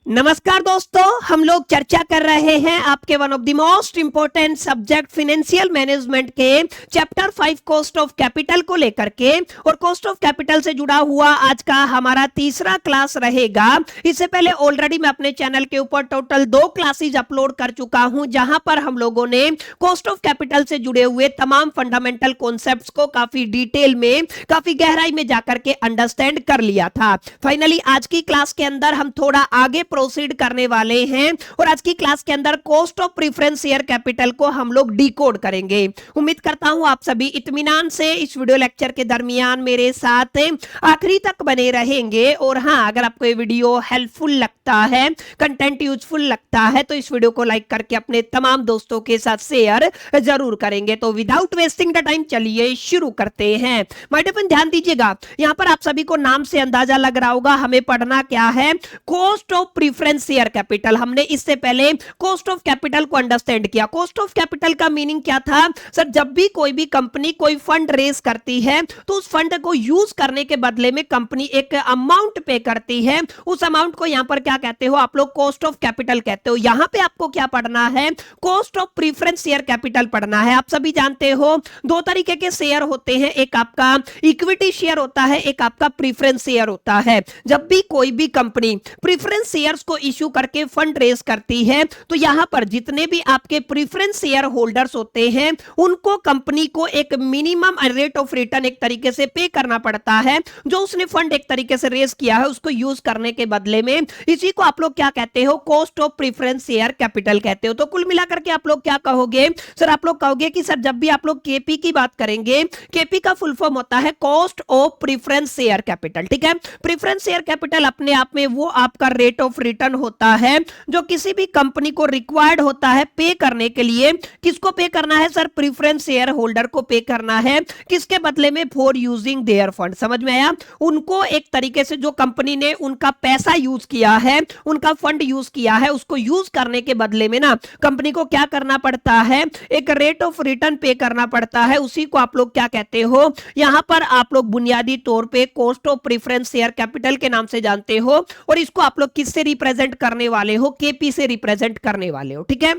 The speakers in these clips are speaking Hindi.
नमस्कार दोस्तों, हम लोग चर्चा कर रहे हैं आपके one of the most important subject financial management के चैप्टर 5 कॉस्ट ऑफ कैपिटल को लेकर के। और कॉस्ट ऑफ कैपिटल से जुड़ा हुआ आज का हमारा तीसरा क्लास रहेगा। इससे पहले ऑलरेडी मैं अपने चैनल के ऊपर टोटल 2 क्लासेस अपलोड कर चुका हूं, जहां पर हम लोगों ने कॉस्ट ऑफ कैपिटल से जुड़े हुए तमाम फंडामेंटल कॉन्सेप्ट्स को काफी डिटेल में, काफी गहराई में जाकर के अंडरस्टैंड कर लिया था। फाइनली आज की क्लास के अंदर हम थोड़ा आगे प्रोसीड करने वाले हैं और आज की क्लास के अंदर cost of preference share capital को हम लोग डिकोड करेंगे। उम्मीद करता हूं आप सभी इत्मीनान से इस वीडियो लेक्चर के दरमियान मेरे साथ आखिरी तक बने रहेंगे। और हां, अगर आपको ये वीडियो हेल्पफुल लगता है, कंटेंट यूजफुल लगता है, तो इस वीडियो को लाइक करके अपने तमाम दोस्तों के साथ शेयर जरूर करेंगे। तो विदाउट वेस्टिंग द टाइम चलिए शुरू करते हैं। माय डियर फ्रेंड, ध्यान दीजिएगा, यहां पर आप सभी को नाम से अंदाजा लग रहा होगा हमें पढ़ना क्या है, cost of preference share capital. हमने इससे पहले कॉस्ट ऑफ कैपिटल को अंडरस्टैंड किया। कॉस्ट ऑफ कैपिटल का मीनिंग क्या था सर? जब भी कोई भी कंपनी कोई फंड रेज करती है तो उस फंड को यूज करने के बदले में कंपनी एक अमाउंट पे करती है। उस अमाउंट को यहां पर क्या कहते हो आप लोग? कॉस्ट ऑफ कैपिटल कहते हो। यहां पे आपको क्या पढ़ना है? Cost of preference share capital पढ़ना है। आप सभी जानते हो 2 तरीके के शेयर होते हैं, एक आपका इक्विटी शेयर होता है, एक आपका प्रेफरेंस शेयर होता है। जब भी कोई भी कंपनी प्रेफरेंस शेयर्स को इश्यू करके फंड रेज करती है तो यहां पर जितने भी आपके प्रेफरेंस शेयर होल्डर्स होते हैं उनको कंपनी को एक मिनिमम रेट ऑफ रिटर्न एक तरीके से पे करना पड़ता है, जो उसने फंड एक तरीके से रेज किया है उसको यूज करने के बदले में। इसी को आप लोग क्या कहते हो? Cost of preference share capital कहते हो। तो कुल मिलाकर के आप लोग क्या कहोगे सर? आप लोग कहोगे कि सर जब भी आप लोग केपी की बात करेंगे, केपी का फुल फॉर्म होता है cost of preference share capital. ठीक है, प्रेफरेंस शेयर कैपिटल अपने आप में वो आपका रेट ऑफ रिटर्न होता है जो किसी भी कंपनी को रिक्वायर्ड होता है पे करने के लिए। किसको पे करना है सर? प्रेफरेंस शेयर होल्डर को पे करना है। किसके बदले में? For using their fund. समझ में आया? उनको एक तरीके से जो कंपनी ने उनका पैसा यूज किया है, उनका फंड यूज किया है, उसको यूज करने के बदले में ना कंपनी को क्या करना पड़ता है? एक रेट ऑफ रिटर्न पे करना पड़ता है। उसी को आप लोग क्या कहते हो? यहां पर आप लोग बुनियादी तौर पे cost of preference share capital के नाम से जानते हो। और इसको आप लोग किससे रिप्रेजेंट करने वाले हो? केपी से रिप्रेजेंट करने वाले हो। ठीक है,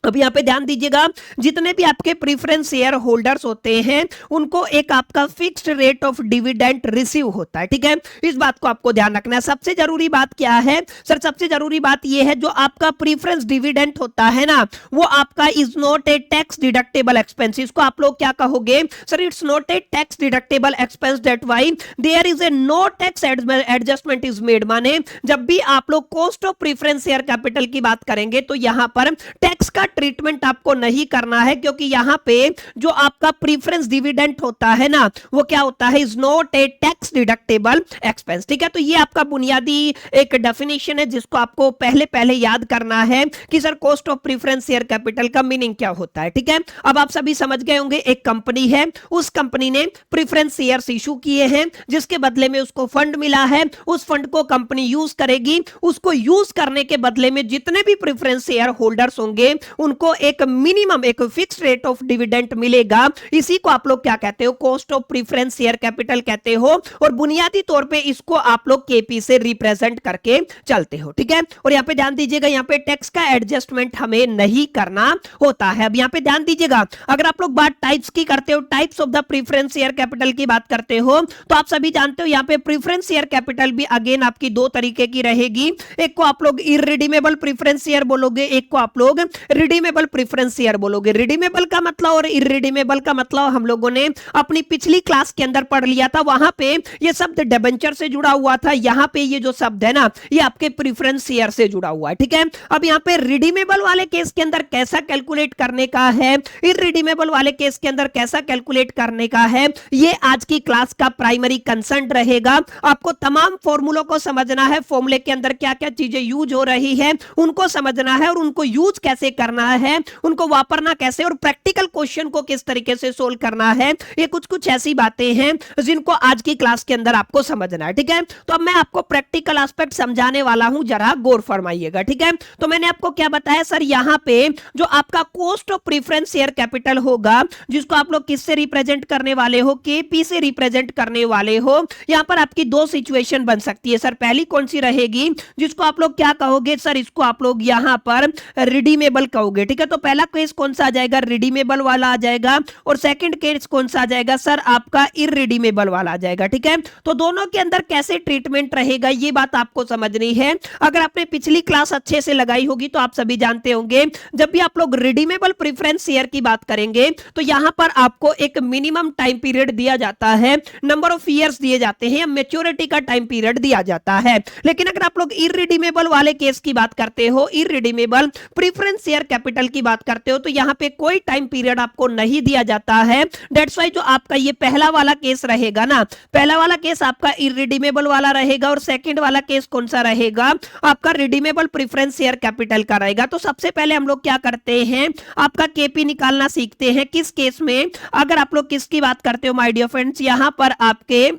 अब यहां पे ध्यान दीजिएगा, जितने भी आपके प्रेफरेंस शेयर होल्डर्स होते हैं उनको एक आपका fixed rate of dividend receive होता है। ठीक है, इस बात को आपको ध्यान रखना है। सबसे जरूरी बात क्या है सर? सबसे जरूरी बात यह है जो आपका प्रेफरेंस डिविडेंड होता है ना, वो आपका is not a tax deductible expense. इसको आप लोग क्या कहोगे sir? It's not a tax deductible expense, that why there is a no tax adjustment is made. माने जब भी आप लोग cost of preference share capital की बात करेंगे तो यहां पर टैक्स का ट्रीटमेंट आपको नहीं करना है, क्योंकि यहां पे जो आपका प्रेफरेंस डिविडेंड होता है ना, वो क्या होता है? Is not a tax deductible expense. ठीक है, तो ये आपका बुनियादी एक डेफिनेशन है जिसको आपको पहले पहले याद करना है कि sir cost of preference share capital का मीनिंग क्या होता है। ठीक है, अब आप सभी समझ गए होंगे, एक कंपनी है, उस कंपनी ने प्रेफरेंस शेयर्स इशू किए हैं, जिसके बदले में उसको फंड मिला है। उस फंड को कंपनी यूज करेगी। उसको यूज करने के बदले में जितने भी प्रेफरेंस शेयर होल्डर्स होंगे उनको एक मिनिमम, एक फिक्स रेट ऑफ डिविडेंड मिलेगा। इसी को आप लोग क्या कहते हो? Cost of preference share capital कहते हो। और बुनियादी तौर पे इसको आप लोग केपी से रिप्रेजेंट करके चलते हो। ठीक है, और यहां पे ध्यान दीजिएगा, यहां पे टैक्स का एडजस्टमेंट हमें नहीं करना होता है। अब यहां पे ध्यान दीजिएगा, अगर आप लोग बात टाइप्स की करते हो, types of the preference share capital की बात करते हो, तो आप सभी जानते हो यहां पे प्रेफरेंस शेयर कैपिटल भी अगेन आपकी 2 तरीके की रहेगी। एक को आप लोग इररिडीमेबल प्रेफरेंस शेयर बोलोगे, एक को आप लोग रिडीमेबल प्रेफरेंस शेयर बोलोगे। रिडीमेबल का मतलब और इररिडीमेबल का मतलब हम लोगों ने अपनी पिछली क्लास के अंदर पढ़ लिया था। वहां पे ये शब्द डिबेंचर से जुड़ा हुआ था, यहां पे ये जो शब्द है ना, ये आपके प्रेफरेंस शेयर से जुड़ा हुआ है। ठीक है, अब यहां पे रिडीमेबल वाले केस के अंदर कैसा कैलकुलेट करने का है, इररिडीमेबल वाले केस के अंदर कैसा कैलकुलेट करने का है, ये आज की क्लास का प्राइमरी कंसर्न रहेगा। आपको तमाम फॉर्मूलों को समझना है, फॉर्मूले के अंदर क्या क्या चीजें यूज हो रही है उनको समझना है, और उनको यूज कैसे करना करना है, उनको वापरना कैसे और प्रैक्टिकल क्वेश्चन को किस तरीके से सोल्व करना है, ये कुछ कुछ ऐसी बातें हैं जिनको आज की क्लास के अंदर आपको समझना है। ठीक है, तो अब मैं आपको प्रैक्टिकल एस्पेक्ट समझाने वाला हूं, जरा गौर फरमाइएगा। ठीक है, तो मैंने आपको क्या बताया सर, यहां पे जो आपका cost of preference share capital होगा, जिसको आप लोग किससे रिप्रेजेंट करने वाले हो, केपी से रिप्रेजेंट करने वाले हो। यहां पर आपकी दो सिचुएशन बन सकती है सर। पहली कौन सी रहेगी, जिसको आप लोग क्या कहोगे सर, इसको आप लोग यहां पर रिडीमेबल कहोगे। ठीक है, तो पहला केस कौन सा आ जाएगा, रिडीमेबल वाला आ जाएगा, और सेकंड केस कौन सा आ जाएगा सर, आपका इररिडीमेबल वाला आ जाएगा। ठीक है, तो दोनों के अंदर कैसे ट्रीटमेंट रहेगा ये बात आपको समझनी है। अगर आपने पिछली क्लास अच्छे से लगाई होगी तो आप सभी जानते होंगे, जब भी आप लोग रिडीमेबल प्रेफरेंस शेयर की बात करेंगे तो यहां पर आपको एक मिनिमम टाइम पीरियड दिया जाता है, नंबर ऑफ ईयर्स दिए जाते हैं, मैच्योरिटी का टाइम पीरियड दिया जाता है। लेकिन अगर आप लोग इररिडीमेबल वाले केस की बात करते हो, इररिडीमेबल प्रेफरेंस शेयर कैपिटल की बात करते हो, तो यहां पे कोई टाइम पीरियड आपको नहीं दिया जाता है। दैट्स व्हाई जो आपका ये पहला वाला केस रहेगा ना, पहला वाला केस आपका इररिडीमेबल वाला रहेगा, और सेकंड वाला केस कौन सा रहेगा, आपका रिडीमेबल प्रेफरेंस शेयर कैपिटल का रहेगा। तो सबसे पहले हम लोग क्या करते हैं, आपका केपी निकालना सीखते हैं। किस केस में, अगर आप लोग किसकी बात करते हो माय डियर फ्रेंड्स, यहां पर आपके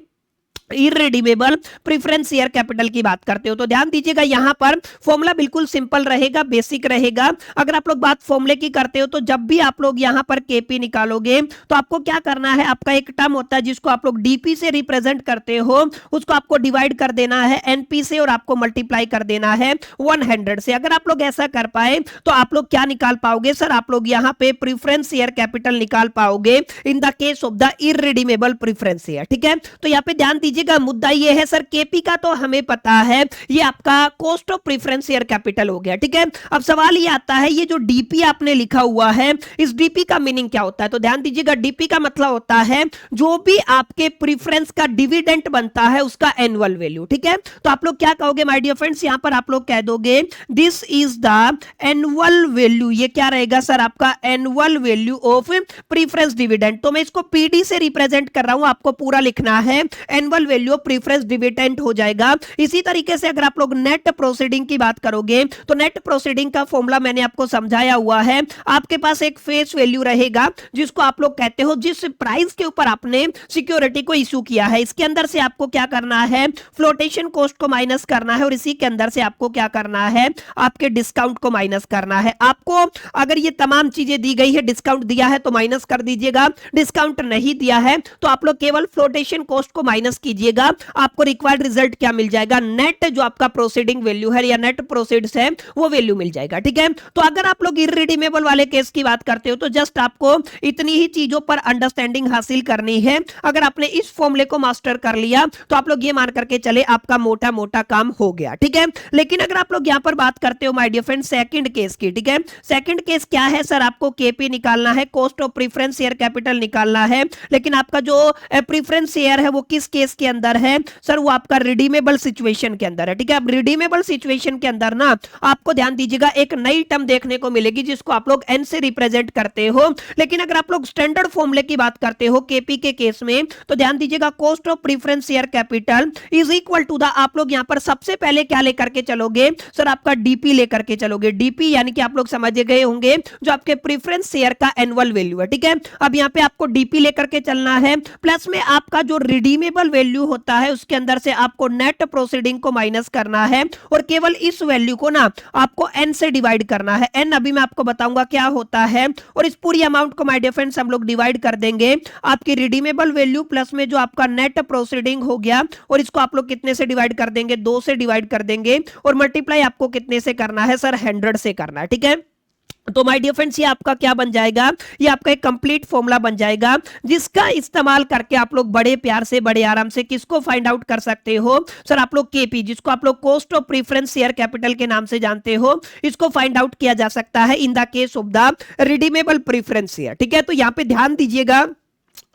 इररिडीमेबल प्रेफरेंस शेयर कैपिटल की बात करते हो, तो ध्यान दीजिएगा यहां पर फॉर्मूला बिल्कुल सिंपल रहेगा, बेसिक रहेगा। अगर आप लोग बात फॉर्मूले की करते हो तो जब भी आप लोग यहां पर केपी निकालोगे तो आपको क्या करना है, आपका एक टर्म होता है जिसको आप लोग डीपी से रिप्रेजेंट करते हो, उसको आपको डिवाइड कर देना है एनपी से और आपको मल्टीप्लाई कर देना है 100 से। अगर आप लोग ऐसा कर पाए तो आप लोग क्या निकाल पाओगे सर, आप लोग यहां पे प्रेफरेंस शेयर कैपिटल निकाल पाओगे in the case of the irredeemable preference share. ठीक है, तो यहां पे ध्यान दीजिए का मुद्दा ये है सर, केपी का तो हमें पता है, ये आपका cost of preference share capital हो गया। ठीक है, अब सवाल ये आता है, ये जो डीपी आपने लिखा हुआ है, इस डीपी का मीनिंग क्या होता है, तो ध्यान दीजिएगा डीपी का मतलब होता है जो भी आपके प्रेफरेंस का डिविडेंड बनता है उसका एनुअल वैल्यू। ठीक है, तो आप लोग क्या कहोगे माय डियर फ्रेंड्स, यहां पर आप लोग कह दोगे this is the annual value. ये क्या रहेगा सर, आपका annual value of preference dividend. तो मैं इसको पीडी से रिप्रेजेंट कर रहा हूं, आपको पूरा लिखना है, annual value of preference dividend हो जाएगा। इसी तरीके से अगर आप लोग नेट प्रोसीडिंग की बात करोगे तो नेट प्रोसीडिंग का फॉर्मूला मैंने आपको समझाया हुआ है। आपके पास एक फेस वैल्यू रहेगा जिसको आप लोग कहते हो जिस प्राइस के ऊपर आपने सिक्योरिटी को इश्यू किया है, इसके अंदर से आपको क्या करना है, फ्लोटेशन कॉस्ट को माइनस करना है, और इसी के अंदर से आपको क्या करना है, आपके डिस्काउंट को माइनस करना है। आपको अगर ये तमाम चीजें दी गई है, डिस्काउंट दिया है तो माइनस कर दीजिएगा, डिस्काउंट नहीं दिया है तो आप लोग केवल फ्लोटेशन कॉस्ट को माइनस कीजिएगा। आपको रिक्वायर्ड रिजल्ट क्या मिल जाएगा, नेट जो आपका प्रोसीडिंग वैल्यू है या नेट प्रोसीड्स है वो वैल्यू मिल जाएगा। ठीक है, तो अगर आप लोग इररिडीमेबल वाले केस की बात करते हो तो जस्ट आपको इतनी ही चीजों पर अंडरस्टैंडिंग हासिल करनी है। अगर आपने इस फॉर्मूले को मास्टर कर लिया तो आप लोग ये मान करके चले आपका मोटा मोटा काम हो गया। ठीक है, लेकिन अगर आप लोग यहां पर बात करते हो my dear friend second case की, ठीक है, सेकंड केस क्या है सर, आपको केपी निकालना है, cost of preference share capital निकालना है। लेकिन आपका जो प्रेफरेंस शेयर है वो किस केस के अंदर है सर, वो आपका रिडीमेबल सिचुएशन के अंदर है। ठीक है, अब रिडीमेबल सिचुएशन के अंदर ना आपको ध्यान दीजिएगा एक नई टर्म देखने को मिलेगी जिसको आप लोग एन से रिप्रेजेंट करते हो। लेकिन अगर आप लोग स्टैंडर्ड फॉर्मूले की बात करते हो केपी के केस में तो ध्यान दीजिएगा cost of preference share capital is equal to the, आप लोग यहां पर सबसे पहले क्या लेकर के चलोगे सर, आपका डीपी लेकर के चलोगे। डीपी यानी कि आप लोग समझ गए होंगे जो आपके प्रेफरेंस शेयर का एनुअल वैल्यू है। ठीक है, अब यहां पे आपको डीपी लेकर के चलना है, प्लस में आपका जो रिडीमेबल वैल्यू होता है उसके अंदर से आपको नेट प्रोसीडिंग को माइनस करना है, और केवल इस वैल्यू को ना आपको एन से डिवाइड करना है। एन अभी मैं आपको बताऊंगा क्या होता है, और इस पूरी अमाउंट को माय डियर फ्रेंड्स हम लोग डिवाइड कर देंगे आपकी रिडीमेबल वैल्यू प्लस में जो आपका नेट प्रोसीडिंग हो गया, और इसको आप लोग कितने से डिवाइड कर देंगे, 2 से डिवाइड कर देंगे, और मल्टीप्लाई आपको कितने से करना है सर, 100 से करना है। ठीक है, तो माय डियर फ्रेंड्स ये आपका क्या बन जाएगा, ये आपका एक कंप्लीट फॉर्मूला बन जाएगा जिसका इस्तेमाल करके आप लोग बड़े प्यार से बड़े आराम से किसको फाइंड आउट कर सकते हो सर, आप लोग केपी, जिसको आप लोग cost of preference share capital के नाम से जानते हो, इसको फाइंड आउट किया जा सकता है in the case of the redeemable preference share. ठीक है, तो यहां पे ध्यान दीजिएगा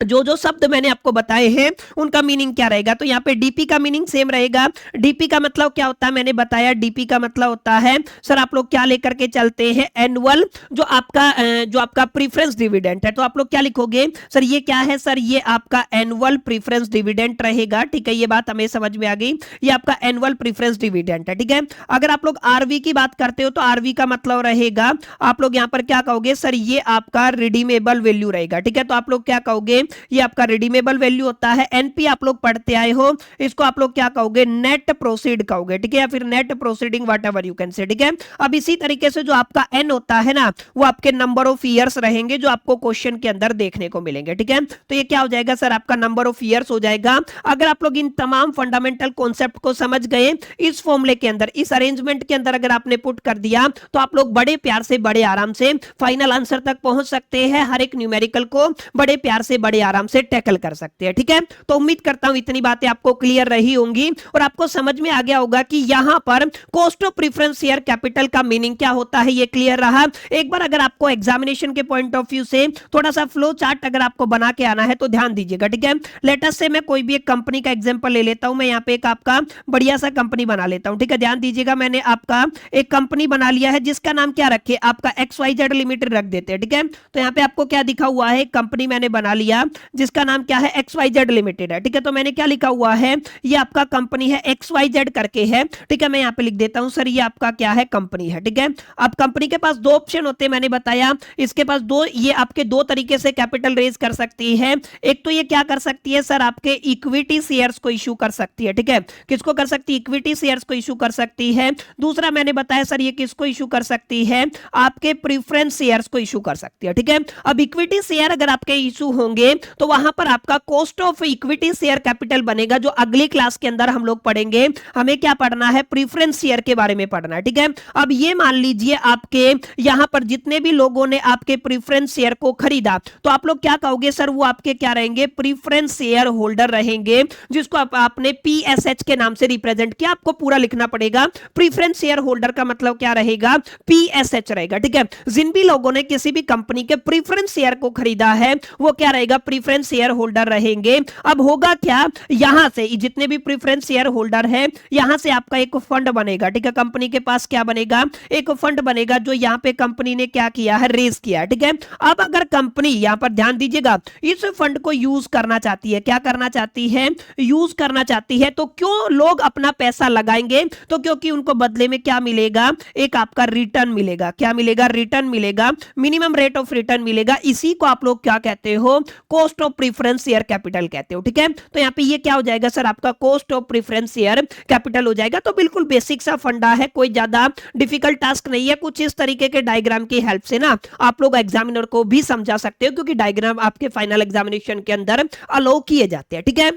जो जो शब्द मैंने आपको बताए हैं उनका मीनिंग क्या रहेगा। तो यहाँ पे डीपी का मीनिंग सेम रहेगा। डीपी का मतलब क्या होता है मैंने बताया। डीपी का मतलब होता है सर आप लोग क्या लेकर के चलते हैं, एनुअल जो आपका प्रीफरेंस डिविडेंड है। तो आप लोग क्या लिखोगे सर, ये क्या है सर, ये आपका एनुअल प्रीफरेंस डिविडेंड रहेगा। ठीक है, ये बात हमें समझ में आ गई, ये आपका एनुअल प्रीफरेंस डिविडेंड है। ठीक है, अगर आप लोग आरवी की बात करते हो तो आरवी का मतलब रहेगा, आप लोग यहाँ पर क्या कहोगे सर, ये आपका रिडीमेबल वैल्यू रहेगा। ठीक है, तो आप लोग क्या कहोगे, ये आपका रिडीमेबल वैल्यू होता है। एनपी आप लोग पढ़ते आए हो, इसको आप लोग क्या कहोगे, नेट प्रोसीड कहोगे। ठीक है, या फिर net proceeding whatever you can say. ठीक है, अब इसी तरीके से जो आपका एन होता है ना, वो आपके नंबर ऑफ ईयर्स रहेंगे जो आपको क्वेश्चन के अंदर देखने को मिलेंगे। ठीक है, तो ये क्या हो जाएगा सर, आपका नंबर ऑफ ईयर्स हो जाएगा। अगर आप लोग इन तमाम फंडामेंटल कॉन्सेप्ट को समझ गए, इस फॉर्मूले के अंदर, इस अरेंजमेंट के अंदर अगर आपने पुट कर दिया, तो आप लोग बड़े प्यार से, बड़े आराम से फाइनल आंसर तक पहुंच सकते हैं। हर एक न्यूमेरिकल को बड़े प्यार से, बड़े आराम से टैकल कर सकते हैं। ठीक है, तो उम्मीद करता हूं इतनी बातें आपको क्लियर रही होंगी और आपको समझ में आ गया होगा कि यहां पर cost of preference share capital का मीनिंग क्या होता है। ये क्लियर रहा। एक बार अगर आपको एग्जामिनेशन के पॉइंट ऑफ व्यू से थोड़ा सा फ्लो चार्ट अगर आपको बना के आना है तो ध्यान दीजिएगा। ठीक है, लेटेस्ट से मैं कोई भी एक कंपनी का एग्जांपल ले लेता हूं। मैं यहां पे एक आपका बढ़िया सा कंपनी बना लेता हूं। ठीक है, ध्यान दीजिएगा, मैंने आपका एक कंपनी बना लिया है जिसका नाम क्या रखे, आपका XYZ लिमिटेड रख देते हैं। ठीक है, तो यहां पे आपको क्या दिखा हुआ है, कंपनी मैंने बना लिया जिसका नाम क्या है, XYZ लिमिटेड है। ठीक है, तो मैंने क्या लिखा हुआ है, ये आपका कंपनी है, XYZ करके है। ठीक है, मैं यहां पे लिख देता हूं सर, ये आपका क्या है, कंपनी है। ठीक है, अब कंपनी के पास दो ऑप्शन होते हैं, मैंने बताया इसके पास दो, ये आपके दो तरीके से कैपिटल रेज कर सकती है। एक तो ये क्या कर सकती है सर, आपके इक्विटी शेयर्स को इशू कर सकती है। ठीक है, किसको कर सकती है, इक्विटी शेयर्स को इशू कर सकती है। दूसरा मैंने बताया सर, ये किसको इशू कर सकती है, आपके प्रीफरेंस शेयर्स को इशू कर सकती है। ठीक है, अब इक्विटी शेयर अगर आपके इशू होंगे तो वहां पर आपका cost of equity share capital बनेगा, जो अगली क्लास के अंदर हम लोग पढ़ेंगे। हमें क्या पढ़ना है, प्रीफरेंस शेयर के बारे में पढ़ना है। ठीक है, अब ये मान लीजिए आपके यहां पर जितने भी लोगों ने आपके प्रीफरेंस शेयर को खरीदा, तो आप लोग क्या कहोगे सर, वो आपके क्या रहेंगे, प्रीफरेंस शेयर होल्डर रहेंगे, जिसको आपने PSH के नाम से रिप्रेजेंट किया। आपको पूरा लिखना पड़ेगा, प्रीफरेंस शेयर होल्डर का मतलब क्या रहेगा, PSH रहेगा। ठीक है, जिन भी लोगों ने किसी भी कंपनी के प्रीफरेंस शेयर को खरीदा है वो क्या रहेगा, प्रीफरेंस शेयर होल्डर रहेंगे। अब होगा क्या, यहां से जितने भी प्रीफरेंस शेयर होल्डर है, यहां से आपका एक फंड बनेगा। ठीक है, कंपनी के पास क्या बनेगा, एक फंड बनेगा, जो यहां पे कंपनी ने क्या किया है, रेज किया है। ठीक है, अब अगर कंपनी, यहां पर ध्यान दीजिएगा, इस फंड को यूज करना चाहती है, क्या करना चाहती है, यूज करना चाहती है, तो क्यों लोग अपना पैसा लगाएंगे, तो क्योंकि उनको बदले में क्या मिलेगा, एक आपका रिटर्न मिलेगा। क्या मिलेगा, रिटर्न मिलेगा, मिनिमम रेट ऑफ रिटर्न मिलेगा। इसी को आप लोग क्या कहते हो, cost of preference share capital कहते हो। ठीक है, तो यहां पे ये क्या हो जाएगा सर, आपका cost of preference share capital हो जाएगा। तो बिल्कुल बेसिक सा फंडा है, कोई ज्यादा डिफिकल्ट टास्क नहीं है। कुछ इस तरीके के डायग्राम की हेल्प से ना आप लोग एग्जामिनर को भी समझा सकते हो, क्योंकि डायग्राम आपके फाइनल एग्जामिनेशन के अंदर अलाउ किए जाते हैं। ठीक है,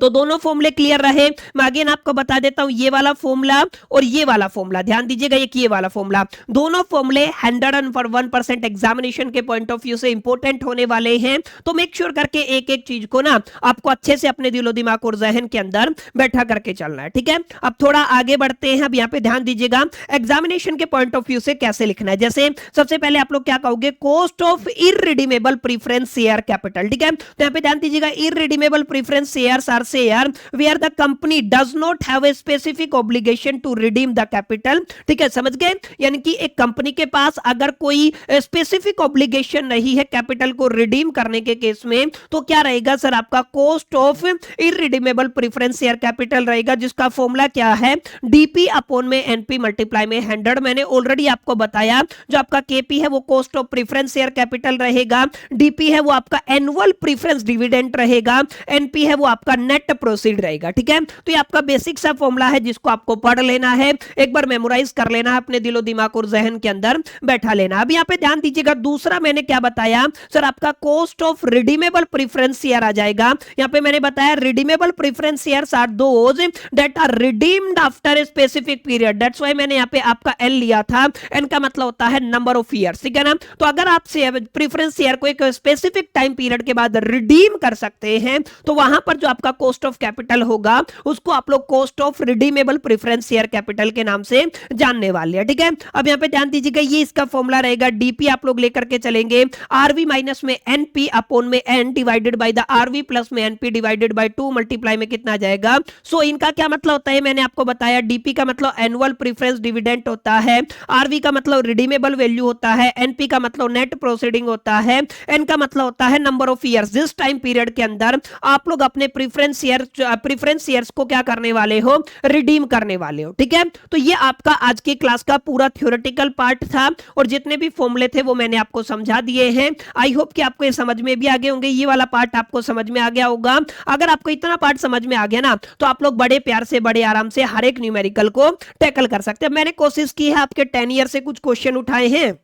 तो दोनों फॉर्मूले क्लियर रहे। मैं अगेन आपको बता देता हूं, ये वाला फॉर्मूला और ये वाला फॉर्मूला, ध्यान दीजिएगा, ये वाला फॉर्मूला, दोनों फॉर्मूले 101% एग्जामिनेशन के पॉइंट ऑफ व्यू से इंपॉर्टेंट होने वाले हैं। तो मेक श्योर करके एक एक चीज को ना आपको अच्छे से अपने दिलो दिमाग और जहन के अंदर बैठा करके चलना है। ठीक है, अब थोड़ा आगे बढ़ते हैं। अब यहाँ पे ध्यान दीजिएगा, एग्जामिनेशन के पॉइंट ऑफ व्यू से कैसे लिखना है। जैसे सबसे पहले आप लोग क्या कहोगे, cost of irredeemable preference share capital. ठीक है, तो यहाँ पे ध्यान दीजिएगा, irredeemable preference shares are share where the company does not have a specific obligation to redeem the capital। ठीक है, समझ गए, यानी कि एक कंपनी के पास अगर कोई स्पेसिफिक ऑब्लिगेशन नहीं है कैपिटल को रिडीम करने के केस में, तो क्या रहेगा सर, आपका cost of irredeemable preference share capital रहेगा, जिसका फॉर्मूला क्या है, डीपी अपॉन में एनपी मल्टीप्लाई में 100। मैंने ऑलरेडी आपको बताया, जो आपका केपी है वो cost of preference share capital रहेगा, डीपी है वो आपका एनुअल प्रीफरेंस डिविडेंड रहेगा, एनपी है वो आपका नेट प्रोसीड रहेगा। ठीक है, तो ये आपका बेसिक सा फॉर्मूला है, जिसको आपको पढ़ लेना है, एक बार मेमोराइज कर लेना है, अपने दिलो दिमाग और जहन के अंदर बैठा लेना। अब यहाँ पे ध्यान दीजिएगा, दूसरा मैंने क्या बताया सर, आपका cost of redeemable preference share आ जाएगा। यहाँ पे मैंने बताया, redeemable preference shares are those that are redeemed after a specific period. That's why मैंने यहाँ पे आपका एन लिया था, एन का मतलब होता है नंबर ऑफ ईयर्स। ठीक है ना, तो अगर आप प्रीफरेंस शेयर को एक स्पेसिफिक टाइम पीरियड के बाद रिडीम कर सकते हैं, तो वहां पर जो आपका कॉस्ट ऑफ कैपिटल होगा उसको आप लोग cost of redeemable preference share capital के नाम से जानने वाले हैं। ठीक है, अब यहाँ पे ध्यान दीजिएगा, ये इसका फॉर्मूला रहेगा, डीपी आप लोग लेकर के चलेंगे, आरवी माइनस में एनपी अपॉन में N divided by the RV plus में एनपी डिवाइडेड बाय 2 मल्टीप्लाई में कितना आ जाएगा। सो इनका क्या मतलब होता है, मैंने आपको बताया, डीपी का मतलब एनुअल प्रेफरेंस डिविडेंड होता है, आरवी का मतलब रिडीमेबल वैल्यू होता है, एनपी का मतलब नेट प्रोसीडिंग होता है, एन का मतलब होता है नंबर ऑफ ईयर्स जिस टाइम पीरियड के अंदर आप लोग अपने प्रेफरेंस शेयर्स को क्या करने वाले हो, रिडीम करने वाले हो। ठीक है, तो ये आपका आज की क्लास का पूरा थ्योरेटिकल पार्ट था और जितने भी फॉर्मूले थे वो मैंने आपको समझा दिए हैं। आई होप कि आपको ये समझ में भी आ गए होंगे, ये वाला पार्ट आपको समझ में आ गया होगा। अगर आपको इतना पार्ट समझ में आ गया ना तो आप लोग बड़े प्यार से बड़े आराम से हर एक न्यूमेरिकल को टैकल कर सकते हैं। मैंने कोशिश की है आपके 10 ईयर से कुछ क्वेश्चन उठाए हैं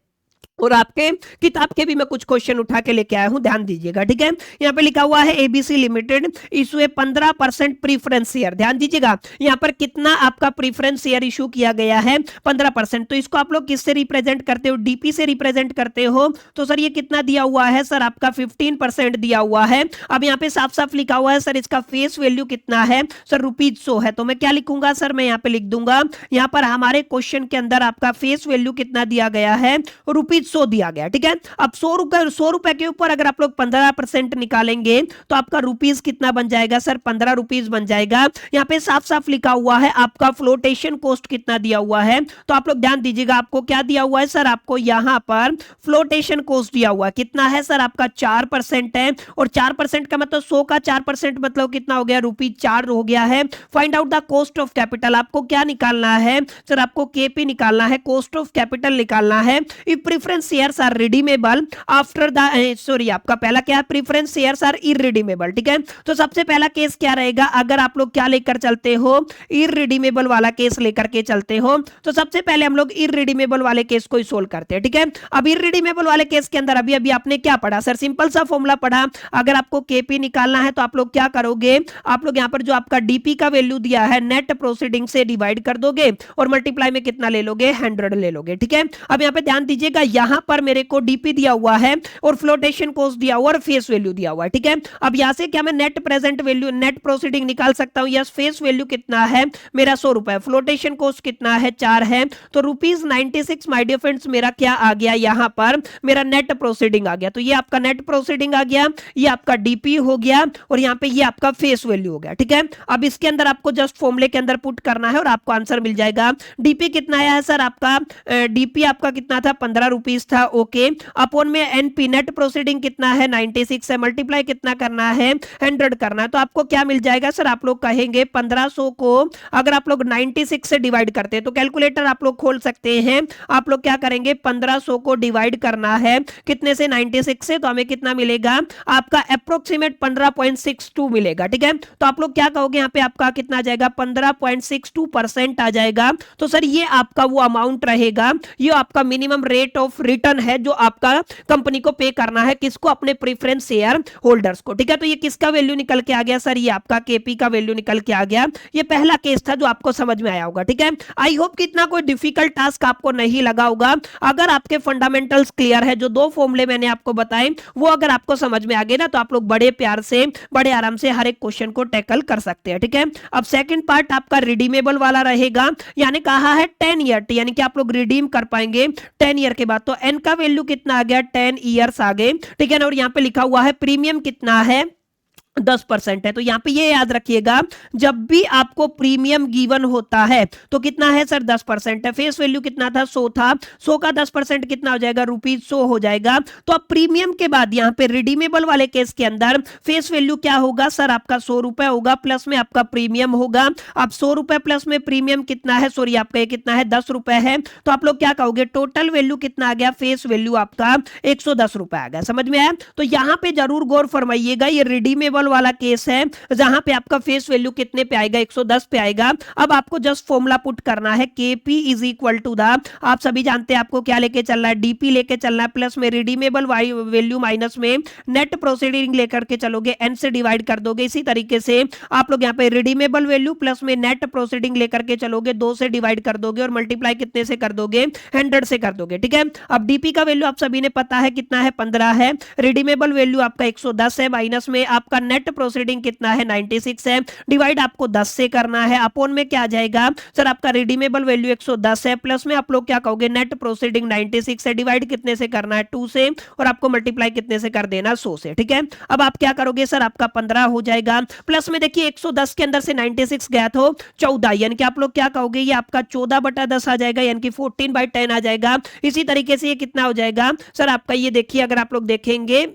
और आपके किताब के भी मैं कुछ क्वेश्चन उठा के लेके आया हूं, ध्यान दीजिएगा। ठीक है, यहाँ पे लिखा हुआ है एबीसी लिमिटेड इशू ए 15% प्रीफरेंस शेयर, ध्यान दीजिएगा यहाँ पर कितना आपका प्रीफरेंस शेयर इशू किया गया है, 15%। तो इसको आप लोग किससे रिप्रेजेंट करते हो, डीपी से रिप्रेजेंट करते हो। तो सर ये कितना दिया हुआ है, सर आपका 15% दिया हुआ है। अब यहाँ पे साफ साफ लिखा हुआ है सर इसका फेस वैल्यू कितना है, सर ₹100 है। तो मैं क्या लिखूंगा सर, मैं यहाँ पे लिख दूंगा, यहाँ पर हमारे क्वेश्चन के अंदर आपका फेस वैल्यू कितना दिया गया है, ₹100 दिया गया। ठीक है, अब 100 रुपए के ऊपर अगर आप लोग 15% निकालेंगे तो आपका रुपीस कितना बन जाएगा, सर 15 रुपीस बन जाएगा। यहाँ पे साफ साफ लिखा हुआ है आपका फ्लोटेशन कॉस्ट कितना दिया हुआ है, तो आप लोग ध्यान दीजिएगा, आपको क्या दिया हुआ है सर, आपको यहाँ पर फ्लोटेशन कॉस्ट दिया हुआ है, कितना है सर आपका 4% है। और 4% का मतलब 100 का 4% मतलब कितना हो गया, ₹4 हो गया है। Find out the cost of capital, आपको क्या निकालना है सर, आपको केपी निकालना है, कॉस्ट ऑफ कैपिटल निकालना है। If preference shares are redeemable after the sorry आपका पहला क्या है, प्रेफरेंस शेयर्स आर इररिडीमेबल। ठीक है, तो सबसे पहला केस क्या रहेगा, अगर आप लोग क्या लेकर चलते हो, इररिडीमेबल वाला केस लेकर के चलते हो, तो सबसे पहले हम लोग इररिडीमेबल वाले केस को ही सोल्व करते हैं। ठीक है, अब इररिडीमेबल वाले केस के अंदर अभी अभी आपने क्या पढ़ा सर, सिंपल सा फॉर्मूला पढ़ा। अगर आपको केपी निकालना है तो आप लोग क्या करोगे, आप लोग यहां पर जो आपका डीपी का वैल्यू दिया है नेट प्रोसीडिंग से डिवाइड कर दोगे और मल्टीप्लाई में कितना ले लोगे, 100 ले लोगे। ठीक है, अब यहां पे ध्यान दीजिएगा, यहां पर मेरे को डीपी दिया हुआ है और फ्लोटेशन कॉस्ट दिया हुआ और फेस वैल्यू दिया हुआ है। ठीक है, अब यहां से क्या मैं net present value net proceeding निकाल सकता हूं। यस, फेस वैल्यू कितना है मेरा 100 रुपए, फ्लोटेशन कॉस्ट कितना है 4 है, तो ₹96 माय डियर फ्रेंड्स मेरा क्या आ गया, यहां पर मेरा नेट प्रोसीडिंग आ गया। तो ये आपका नेट प्रोसीडिंग आ गया, ये आपका डीपी हो गया और यहां पे ये आपका फेस वैल्यू हो गया। ठीक है, अब इसके अंदर आपको जस्ट फॉर्मूले के अंदर पुट करना है और आपको आंसर मिल जाएगा। डीपी कितना आया है सर आपका, डीपी आपका कितना था, 15 रुपीस था। ओके, अपॉन में एनपी नेट प्रोसीडिंग कितना है, 96 है, मल्टीप्लाई कितना करना है, 100 करना है। तो आपको क्या मिल जाएगा सर, आप लोग कहेंगे 1500 को अगर आप लोग 96 से डिवाइड करते हैं तो कैलकुलेटर आप लोग खोल सकते हैं। आप लोग क्या करेंगे, 1500 को डिवाइड करना है कितने से, 96 से, तो हमें कितना मिलेगा, आपका अप्रोक्सीमेट 15.62 मिलेगा। ठीक है, तो आप लोग क्या कहोगे, यहाँ पे आपका कितना आ जाएगा, 15.62% आ जाएगा। तो सर ये आपका वो अमाउंट रहेगा, ये आपका मिनिमम रेट ऑफ रिटर्न है जो आपका कंपनी को पे करना है, किसको, अपने प्रेफरेंस शेयर होल्डर्स को। ठीक है, तो ये किसका वैल्यू निकल के आ गया सर, ये आपका केपी का वैल्यू निकल के आ गया। ये पहला केस था जो आपको समझ में आया होगा। ठीक है, आई होप कि इतना कोई डिफिकल्ट टास्क आपको नहीं लगा होगा। अगर आपके फंडामेंटल्स क्लियर है, जो 2 फॉर्मूले मैंने आपको बताए वो अगर आपको समझ में आ गए ना, तो आप लोग बड़े प्यार से बड़े आराम से हर एक क्वेश्चन को टैकल कर सकते हैं। ठीक है, अब सेकंड पार्ट आपका रिडीमेबल वाला रहेगा, यानी कहा है 10 ईयर, यानी कि आप लोग रिडीम कर पाएंगे 10 ईयर के बाद। तो एन का वैल्यू कितना आ गया, 10 ईयर्स आ गए। ठीक है ना, और यहाँ पे लिखा हुआ है प्रीमियम कितना है, 10% है। तो यहां पे ये याद रखिएगा, जब भी आपको प्रीमियम गिवन होता है तो कितना है सर, 10% है। फेस वैल्यू कितना था, 100 था, 100 का 10% कितना हो जाएगा, ₹100 हो जाएगा। तो अब प्रीमियम के बाद यहाँ पे रिडीमेबल वाले केस के अंदर फेस वैल्यू क्या होगा सर, आपका 100 रुपए होगा, प्लस में आपका प्रीमियम होगा। अब 100 रुपए प्लस में प्रीमियम कितना है, सॉरी आपका ये कितना है, 10 रुपए है। तो आप लोग क्या कहोगे, टोटल वैल्यू कितना आ गया, फेस वैल्यू आपका 110 रुपए आ गया। समझ में आया, तो यहां पे जरूर गौर फरमाइएगा, ये रिडीमेबल वाला केस है जहां पे आपका फेस वैल्यू कितने पे आएगा, 110 पे आएगा। अब आपको जस्ट फॉर्मूला पुट करना है, KP is equal to the, आप सभी जानते हैं आपको क्या लेके चलना है, डीपी लेके चलना है, प्लस में रिडीमेबल वैल्यू माइनस में नेट प्रोसीडिंग लेकर के चलोगे, एन से डिवाइड कर दोगे। इसी तरीके से आप लोग यहाँ पे रिडीमेबल वैल्यू प्लस में नेट प्रोसीडिंग लेकर के चलोगे, 2 से डिवाइड कर दोगे और मल्टीप्लाई कितने से कर दोगे, 100 से कर दोगे। ठीक है, अब डीपी का वैल्यू आप सभी ने पता है कितना है, 15 है, रिडीमेबल वैल्यू आपका 110 है, माइनस में आपका नेट नेट प्रोसीडिंग कितना है 96 है, डिवाइड आपको 10 से करना है, अपोन में क्या आ जाएगा सर आपका रिडीमेबल वैल्यू 110 है, प्लस में आप लोग क्या कहोगे नेट प्रोसीडिंग 96 है, डिवाइड कितने से करना है 2 से, और आपको मल्टीप्लाई कितने से कर देना 100 से। ठीक है, अब आप क्या करोगे सर आपका 15 हो जाएगा, प्लस में देखिए 110 के अंदर से 96 गया तो 14, यानी कि आप लोग क्या कहोगे ये आपका 14/10 आ जाएगा, यानी कि 14/10 आ जाएगा। इसी तरीके से ये कितना हो जाएगा सर आपका, ये देखिए अगर आप लोग देखेंगे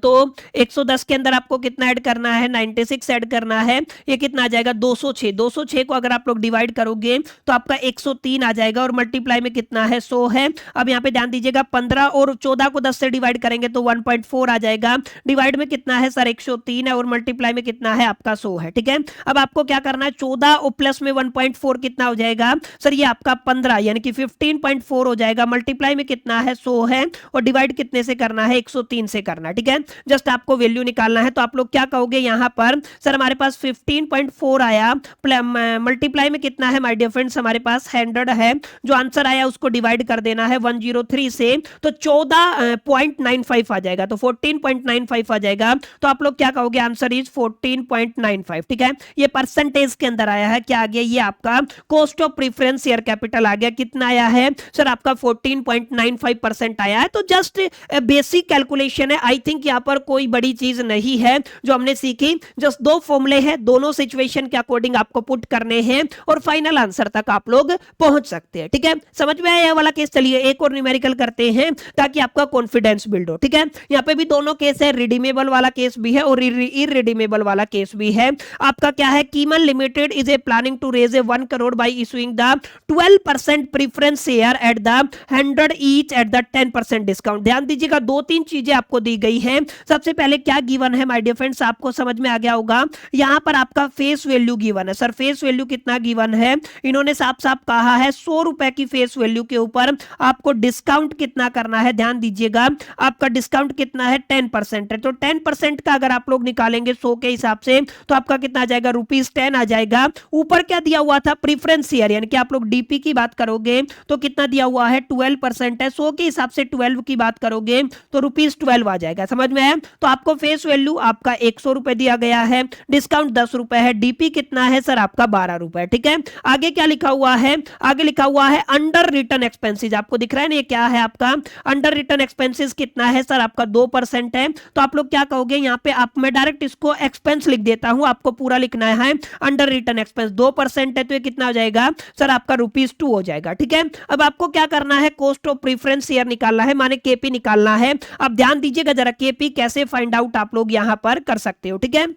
तो 110 के अंदर आपको कितना ऐड करना है 96 ऐड करना है, ये कितना आ जाएगा 206, 206 को अगर आप लोग डिवाइड करोगे तो आपका 103 आ जाएगा, और मल्टीप्लाई में कितना है 100 है। अब यहाँ पे ध्यान दीजिएगा 15 और 14 को 10 से डिवाइड करेंगे तो 1.4 आ जाएगा, डिवाइड में कितना है सर 103 है, और मल्टीप्लाई में कितना है आपका 100 है। ठीक है, अब आपको क्या करना है 14 और प्लस में 1.4 कितना हो जाएगा सर ये आपका 15, यानी कि 15.4 हो जाएगा, मल्टीप्लाई में कितना है 100 है, और डिवाइड कितने से करना है 103 से करना है। ठीक है, जस्ट आपको वैल्यू निकालना है, तो आप लोग क्या कहोगे यहां पर सर हमारे पास 15.4 आया, मल्टीप्लाई में कितना है माय डियर फ्रेंड्स हमारे पास 100 है, जो आंसर आया उसको डिवाइड कर देना है 103 से, तो 14.95 आ जाएगा, तो 14.95 आ जाएगा, तो आप लोग क्या कहोगे आंसर इज 14.95। ठीक है, ये परसेंटेज के अंदर आया है, क्या आ गया ये आपका cost of preference share capital आ गया, कितना आया है सर आपका 14.95% आया है। तो जस्ट बेसिक कैलकुलेशन है, आई थिंक यहाँ पर कोई बड़ी चीज नहीं है जो हमने सीखी, जस्ट दो फॉर्मूले हैं, दोनों सिचुएशन के अकॉर्डिंग आपको पुट करने हैं और फाइनल आंसर तक आप लोग पहुंच सकते हैं। ठीक है, समझ में आया ये वाला केस। चलिए एक और न्यूमेरिकल करते हैं ताकि आपका कॉन्फिडेंस बिल्ड हो। ठीक है, यहाँ पे भी दोनों केस है, रिडीमेबल वाला केस भी है और इररिडीमेबल वाला केस भी है। आपका क्या है, कीमन limited is a planning to raise a 1 crore by issuing the 12% preference share at the 100 each at the 10% discount. ध्यान दीजिएगा दो तीन चीजें आपको दी गई है। सबसे पहले क्या गिवन है माय डियर फ्रेंड्स, आपको समझ में आ गया होगा, यहां पर आपका फेस वैल्यू गिवन है। सर फेस वैल्यू कितना गिवन है, इन्होंने साफ साफ कहा है 100 रुपए की फेस वैल्यू के ऊपर आपको डिस्काउंट कितना करना है। ध्यान दीजिएगा आपका डिस्काउंट कितना है 10% है, तो 10% का अगर आप लोग निकालेंगे 100 के हिसाब से तो आपका कितना आ जाएगा ₹10 आ जाएगा। ऊपर क्या दिया हुआ था प्रीफरेंस शेयर, यानी कि आप लोग डीपी की बात करोगे तो कितना दिया हुआ है 12% है, 100 के हिसाब से 12 की बात करोगे तो ₹12 आ जाएगा। समझ में आया, तो आपको फेस वैल्यू आपका 100 रुपए दिया गया है, डिस्काउंट 10 रुपए है, डीपी कितना है सर आपका 12 रुपए। ठीक है, आगे क्या लिखा हुआ है, आगे लिखा हुआ है अंडर रिटर्न एक्सपेंसेस, आपको दिख रहा है ना ये क्या है आपका अंडर रिटर्न एक्सपेंसेस कितना है सर आपका 2% है। तो आप लोग क्या कहोगे यहाँ पे, आप मैं डायरेक्ट इसको एक्सपेंस लिख देता हूं, आपको पूरा लिखना है अंडर रिटर्न एक्सपेंस 2% है, तो ये कितना हो जाएगा सर आपका ₹2 हो जाएगा। ठीक है, अब आपको क्या करना है कॉस्ट ऑफ प्रीफरेंस शेयर निकालना है, माने केपी निकालना है। अब ध्यान दीजिएगा जरा केपी कैसे फाइंड आउट आप लोग यहां पर कर सकते हो। ठीक है,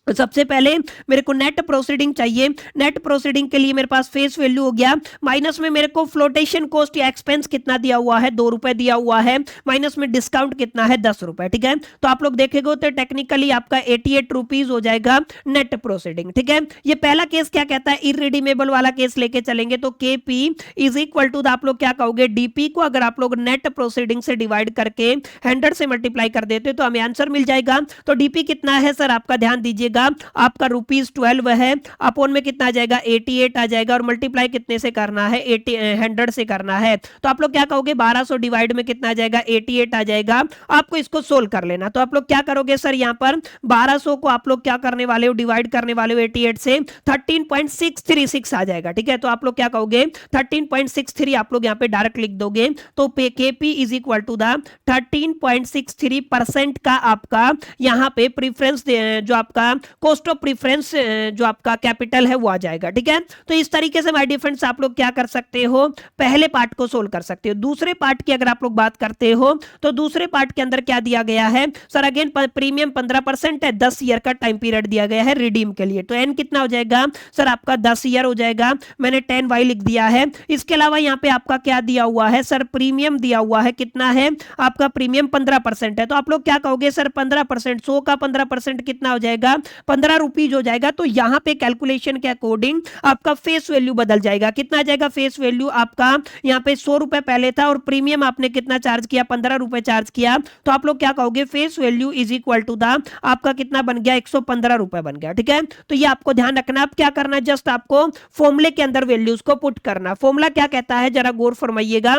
सबसे पहले मेरे को नेट प्रोसीडिंग चाहिए, नेट प्रोसीडिंग के लिए मेरे पास फेस वैल्यू हो गया, माइनस में मेरे को फ्लोटेशन कॉस्ट या एक्सपेंस कितना दिया हुआ है 2 रुपए दिया हुआ है, माइनस में डिस्काउंट कितना है 10 रुपए। ठीक है, तो आप लोग देखेंगे तो टेक्निकली आपका 88 रुपीज हो जाएगा नेट प्रोसीडिंग। ठीक है, ये पहला केस क्या कहता है, इररिडीमेबल वाला केस लेके चलेंगे तो केपी इज इक्वल टू आप लोग क्या कहोगे डीपी को अगर आप लोग नेट प्रोसीडिंग से डिवाइड करके 100 से मल्टीप्लाई कर देते तो हमें आंसर मिल जाएगा। तो डीपी कितना है सर आपका, ध्यान दीजिएगा आपका ₹12 है, अपोन में कितना आ जाएगा 88 आ जाएगा, और मल्टीप्लाई कितने से करना है 100 से करना है। तो आप लोग क्या कहोगे 1200 डिवाइड में कितना आ जाएगा 88 आ जाएगा। आपको इसको सोल्व कर लेना, तो आप लोग क्या करोगे सर यहाँ पर 1200 को आप लोग क्या करने वाले हो डिवाइड करने वाले हो 88 से, 13.636 आ जाएगा। ठीक है, तो आप लोग क्या कहोगे 13.63 आप लोग यहाँ पे डायरेक्ट लिख दोगे, तो KP is equal to the 13.63% का आपका यहाँ पे प्रीफरेंस जो आपका कॉस्ट ऑफ प्रीफरेंस जो आपका कैपिटल है वो आ जाएगा। ठीक है, तो इस तरीके से माय डियर फ्रेंड्स आप लोग क्या कर सकते हो, पहले पार्ट को सोल्व कर सकते हो। दूसरे पार्ट की अगर आप लोग बात करते हो तो दूसरे पार्ट के अंदर क्या दिया गया है सर, अगेन प्रीमियम 15% है, 10 ईयर का टाइम पीरियड दिया गया है रिडीम के लिए, तो एन कितना हो जाएगा सर आपका 10 ईयर हो जाएगा, मैंने 10y लिख दिया है। इसके अलावा यहाँ पे आपका क्या दिया हुआ है सर, प्रीमियम दिया हुआ है, कितना है आपका प्रीमियम 15% है, तो आप लोग क्या कहोगे सर 15%, 100 का 15% कितना हो जाएगा 15 रुपीज हो जाएगा। तो यहां पे कैलकुलेशन के अकॉर्डिंग आपका फेस वैल्यू बदल जाएगा, कितना आ जाएगा फेस वैल्यू आपका यहां पे 100 रुपए पहले था और प्रीमियम आपने कितना चार्ज किया 15 रुपए चार्ज किया, तो आप लोग क्या कहोगे face value is equal to the आपका कितना बन गया 115 रुपए बन गया। ठीक है, तो ये आपको ध्यान रखना, आप क्या करना जस्ट आपको फॉर्मूले के अंदर वैल्यूज को पुट करना। फॉर्मूला क्या कहता है जरा गौर फरमाइएगा,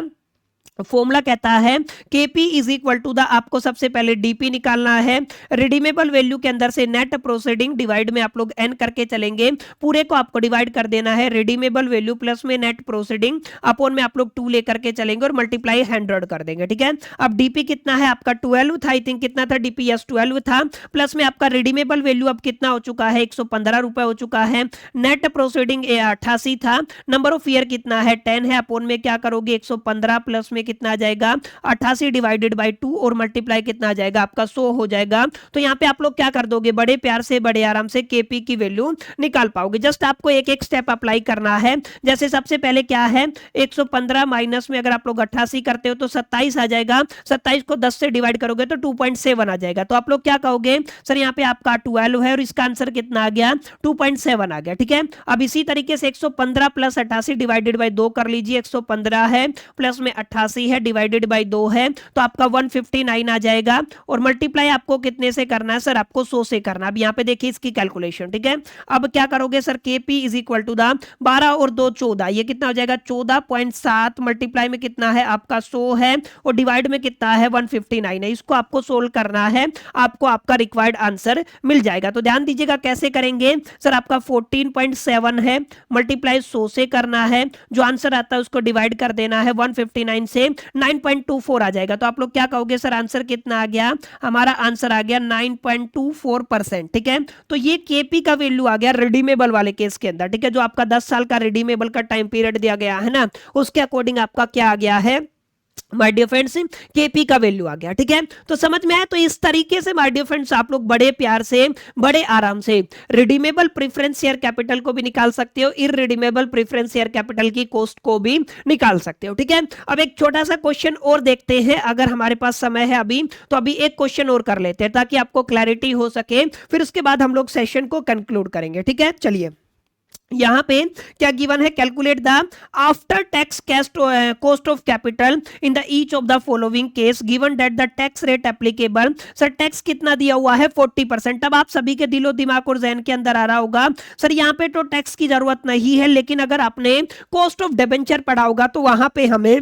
फॉर्मूला कहता है KP is equal to the, आपको सबसे पहले डीपी निकालना है, रिडीमेबल वैल्यू के अंदर से नेट प्रोसीडिंग डिवाइड में आप लोग एन करके चलेंगे, पूरे को आपको डिवाइड कर देना है, रिडीमेबल वैल्यू प्लस में नेट प्रोसीडिंग अपॉन में आप लोग 2 लेकर के चलेंगे और मल्टीप्लाई 100 कर देंगे, ठीक है। अब डीपी कितना है आपका 12 था, आई थिंक कितना था डीपी, यस 12 था, प्लस में आपका रिडीमेबल वैल्यू अब कितना हो चुका है 115 रुपए हो चुका है, नेट प्रोसीडिंग 88 था, नंबर ऑफ ईयर कितना है 10 है, अपॉन में क्या करोगे 115 प्लस में कितना आ जाएगा 88 डिवाइडेड बाय 2 और मल्टीप्लाई कितना आ जाएगा आपका 100 हो जाएगा। तो यहाँ पे आप लोग क्या कर दोगे, बड़े प्यार से बड़े आराम से केपी की वैल्यू निकाल पाओगे। जस्ट आपको एक एक स्टेप अप्लाई करना है। जैसे सबसे पहले क्या है 115 माइनस में अगर आप लोग 88 करते हो तो 27 आ जाएगा, 27 को 10 से डिवाइड करोगे तो 2.7 आ जाएगा। तो आप लोग क्या कहोगे सर यहाँ पे आपका 12 है और इसका आंसर कितना आ गया 2.7 आ गया, ठीक है। अब इसी तरीके से 115 प्लस 88 डिवाइडेड बाय 2 कर लीजिए, 115 है प्लस में 88 है डिवाइडेड बाय 2 है तो आपका 159 आ जाएगा और मल्टीप्लाई आपको कितने से करना है सर, आपको 100 से करना। अब यहाँ पे देखिए इसकी कैलकुलेशन, ठीक है। अब क्या करोगे sir KP is equal to the 12 और 2 14, ये कितना हो जाएगा 14.7 मल्टीप्लाई में कितना है आपका 100 है और डिवाइड में कितना है 159 है। इसको आपको सोल्व करना है, आपको आपका रिक्वायर्ड आंसर मिल जाएगा। तो ध्यान दीजिएगा कैसे करेंगे सर, आपका 14.7 है मल्टीप्लाई 100 से करना है, जो आंसर आता है उसको डिवाइड कर देना है 159 से, 9.24 आ जाएगा। तो आप लोग क्या कहोगे सर आंसर कितना आ गया, हमारा आंसर आ गया 9.24%, ठीक है। तो ये केपी का वैल्यू आ गया रिडीमेबल वाले केस के अंदर, ठीक है। जो आपका 10 साल का रिडीमेबल का टाइम पीरियड दिया गया है ना, उसके अकॉर्डिंग आपका क्या आ गया है माय डियर फ्रेंड्स केपी का वैल्यू आ गया, ठीक है। तो समझ में आया। तो इस तरीके से माय डियर फ्रेंड्स आप लोग बड़े प्यार से बड़े आराम से रिडीमेबल प्रेफरेंस शेयर कैपिटल को भी निकाल सकते हो, इररिडीमेबल प्रेफरेंस शेयर कैपिटल की कॉस्ट को भी निकाल सकते हो, ठीक है। अब एक छोटा सा क्वेश्चन और देखते हैं, अगर हमारे पास समय है अभी तो अभी एक क्वेश्चन और कर लेते हैं ताकि आपको क्लैरिटी हो सके, फिर उसके बाद हम लोग सेशन को कंक्लूड करेंगे, ठीक है। चलिए यहां पे क्या गिवन है, calculate the after tax cost of capital in the each of the following case given that the tax rate applicable. Sir tax कितना दिया हुआ है 40%। अब आप सभी के दिलो दिमाग और जहन के अंदर आ रहा होगा सर यहाँ पे तो टैक्स की जरूरत नहीं है, लेकिन अगर आपने कॉस्ट ऑफ डिबेंचर पढ़ा होगा तो वहां पे हमें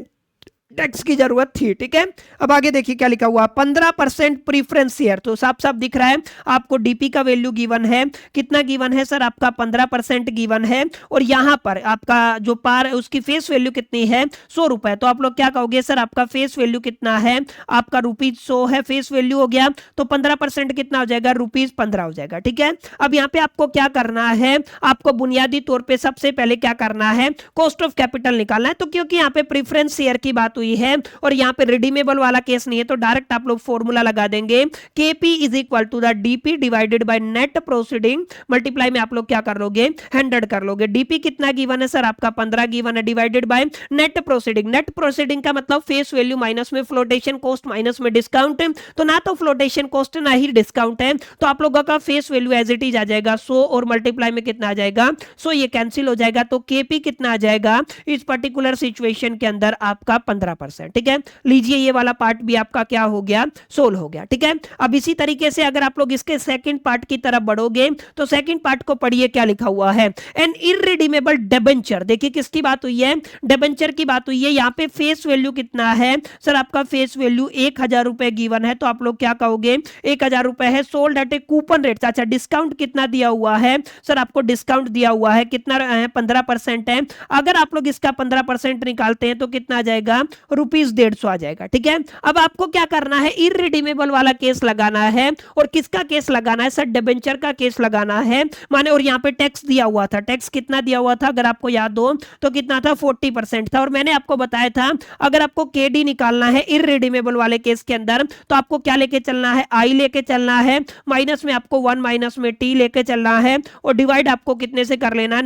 टैक्स की जरूरत थी, ठीक है। अब आगे देखिए क्या लिखा हुआ 15% प्रीफरेंस शेयर, तो साफ साफ दिख रहा है आपको डीपी का वैल्यू गिवन है, कितना गिवन है सर आपका 15% गिवन है और यहां पर आपका जो पार है उसकी फेस वैल्यू कितनी है 100 रुपए। तो आप लोग क्या कहोगे सर आपका फेस वैल्यू कितना है, आपका ₹100 है फेस वैल्यू हो गया, तो 15% कितना हो जाएगा ₹15 हो जाएगा, ठीक है। अब यहाँ पे आपको क्या करना है, आपको बुनियादी तौर पर सबसे पहले क्या करना है कॉस्ट ऑफ कैपिटल निकालना है। तो क्योंकि यहाँ पे प्रीफरेंस शेयर की बात हुई है और यहां पे रिडीमेबल वाला केस नहीं है, तो डायरेक्ट आप लोग फॉर्मूला लगा देंगे KP is equal to the DP divided by net proceeding, multiply में आप लोग क्या कर लोगे 100 कर लोगे। डीपी कितना गिवन है सर आपका 15 गिवन है divided by net proceeding. Net proceeding का मतलब फेस वैल्यू माइनस में फ्लोटेशन कॉस्ट माइनस में डिस्काउंट, तो ना तो फ्लोटेशन कॉस्ट ना ही डिस्काउंट है, तो आप लोगों का face value as it is आ जाएगा 100 और मल्टीप्लाई में कितना आ जाएगा 100, ये कैंसिल हो जाएगा। तो केपी कितना आ जाएगा इस पर्टिकुलर सिचुएशन के अंदर आपका 15%, ठीक है। लीजिए ये वाला पार्ट भी आपका क्या हो गया सोल्व हो गया, ठीक है। अब इसी तरीके से अगर आप लोग इसके सेकंड पार्ट की तरफ बढ़ोगे तो सेकंड पार्ट को पढ़िए क्या लिखा हुआ है, एन इररिडीमेबल डिबेंचर। देखिए किसकी बात हुई है, डिबेंचर की बात हुई है। यहाँ पे फेस वैल्यू कितना है सर आपका फेस वैल्यू 1000 रुपए गिवन है, तो आप लोग क्या कहोगे 1000 रुपए है, sold at A coupon rate. अच्छा डिस्काउंट कितना दिया हुआ है सर, आपको डिस्काउंट दिया हुआ है कितना है 15% है। अगर आप लोग इसका 15% निकालते हैं तो कितना आ जाएगा ₹150 आ जाएगा, ठीक है। अब आपको क्या करना है इररिडीमेबल वाला केस लगाना है, और किसका केस लगाना है सर डिबेंचर का केस लगाना है माने। और यहाँ पे टैक्स दिया हुआ था, टैक्स कितना दिया हुआ था अगर आपको याद हो तो कितना था 40% था, और मैंने आपको बताया था अगर आपको केडी निकालना है इररिडीमेबल वाले केस के अंदर तो आपको क्या लेके चलना है आई लेके चलना है, माइनस में आपको 1 माइनस में टी लेके चलना है, और डिवाइड आपको कितने से कर लेना है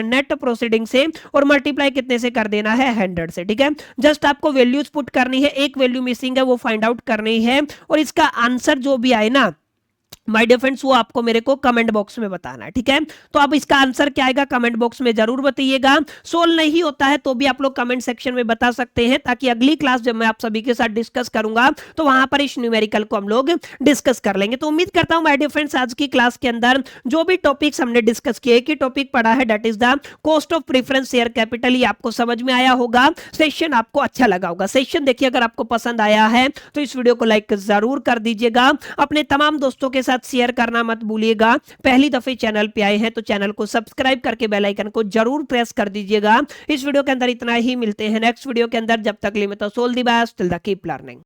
नेट प्रोसीडिंग से, और मल्टीप्लाई कितने से कर देना है 100 से, ठीक है। जस्ट आपको वैल्यूज पुट करनी है, एक वैल्यू मिसिंग है वो फाइंड आउट करनी है, और इसका आंसर जो भी आए ना माय डियर फ्रेंड्स, वो आपको मेरे को कमेंट बॉक्स में बताना है, ठीक है। तो अब इसका आंसर क्या आएगा कमेंट बॉक्स में जरूर बताइएगा। सोल्व नहीं होता है तो भी आप लोग कमेंट सेक्शन में बता सकते हैं, ताकि अगली क्लास जब मैं आप सभी के साथ डिस्कस करूंगा तो वहां पर इस न्यूमेरिकल को हम लोग डिस्कस कर लेंगे। तो उम्मीद करता हूं माय डियर फ्रेंड्स आज की क्लास के अंदर जो भी टॉपिक्स हमने डिस्कस किए, कि टॉपिक पढ़ा है that is the cost of preference share capital, ये आपको समझ में आया होगा। सेशन आपको अच्छा लगा होगा। सेशन देखिए, अगर आपको पसंद आया है तो इस वीडियो को लाइक जरूर कर दीजिएगा, अपने तमाम दोस्तों के साथ शेयर करना मत भूलिएगा। पहली दफे चैनल पे आए हैं तो चैनल को सब्सक्राइब करके बेल आइकन को जरूर प्रेस कर दीजिएगा। इस वीडियो के अंदर इतना ही, मिलते हैं नेक्स्ट वीडियो के अंदर। जब तक लिए मैं तो so all the best, till the keep learning.